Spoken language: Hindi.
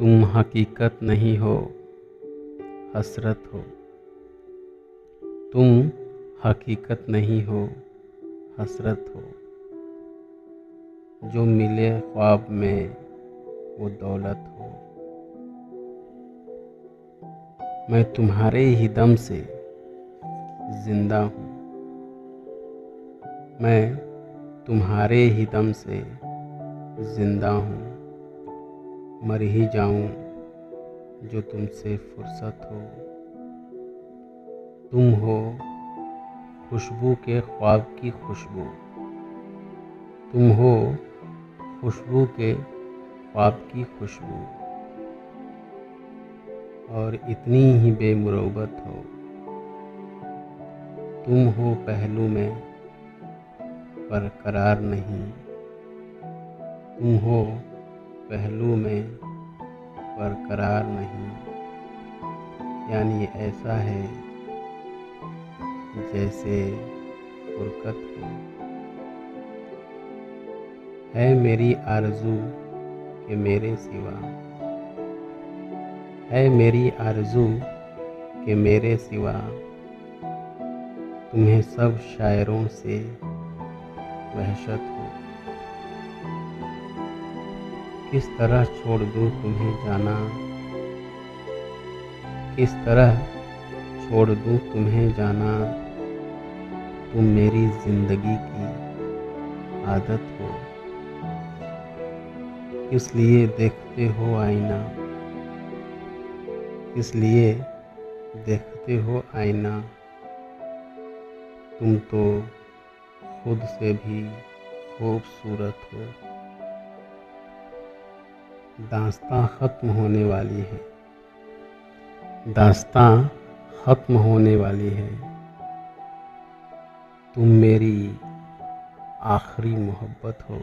तुम हकीकत नहीं हो, हसरत हो। तुम हकीकत नहीं हो, हसरत हो। जो मिले ख्वाब में वो दौलत हो। मैं तुम्हारे ही दम से जिंदा हूँ। मैं तुम्हारे ही दम से जिंदा हूँ। मर ही जाऊँ जो तुमसे फुर्सत हो। तुम हो खुशबू के ख्वाब की खुशबू। तुम हो खुशबू के ख्वाब की खुशबू। और इतनी ही बेमुरौवत हो। तुम हो पहलू में पर करार नहीं। तुम हो पहलू में पर करार नहीं। यानी ऐसा है जैसे फुरकत हो। है मेरी आरज़ू कि मेरे सिवा। है मेरी आरज़ू कि मेरे सिवा तुम्हें सब शायरों से वहशत हो। किस तरह छोड़ दूँ तुम्हें जाना। किस तरह छोड़ दूँ तुम्हें जाना। तुम मेरी जिंदगी की आदत हो। किस लिए देखते हो आईना। किस लिए देखते हो आईना। तुम तो खुद से भी खूबसूरत हो। दास्तां ख़त्म होने वाली है। दास्तां ख़त्म होने वाली है। तुम मेरी आखिरी मोहब्बत हो।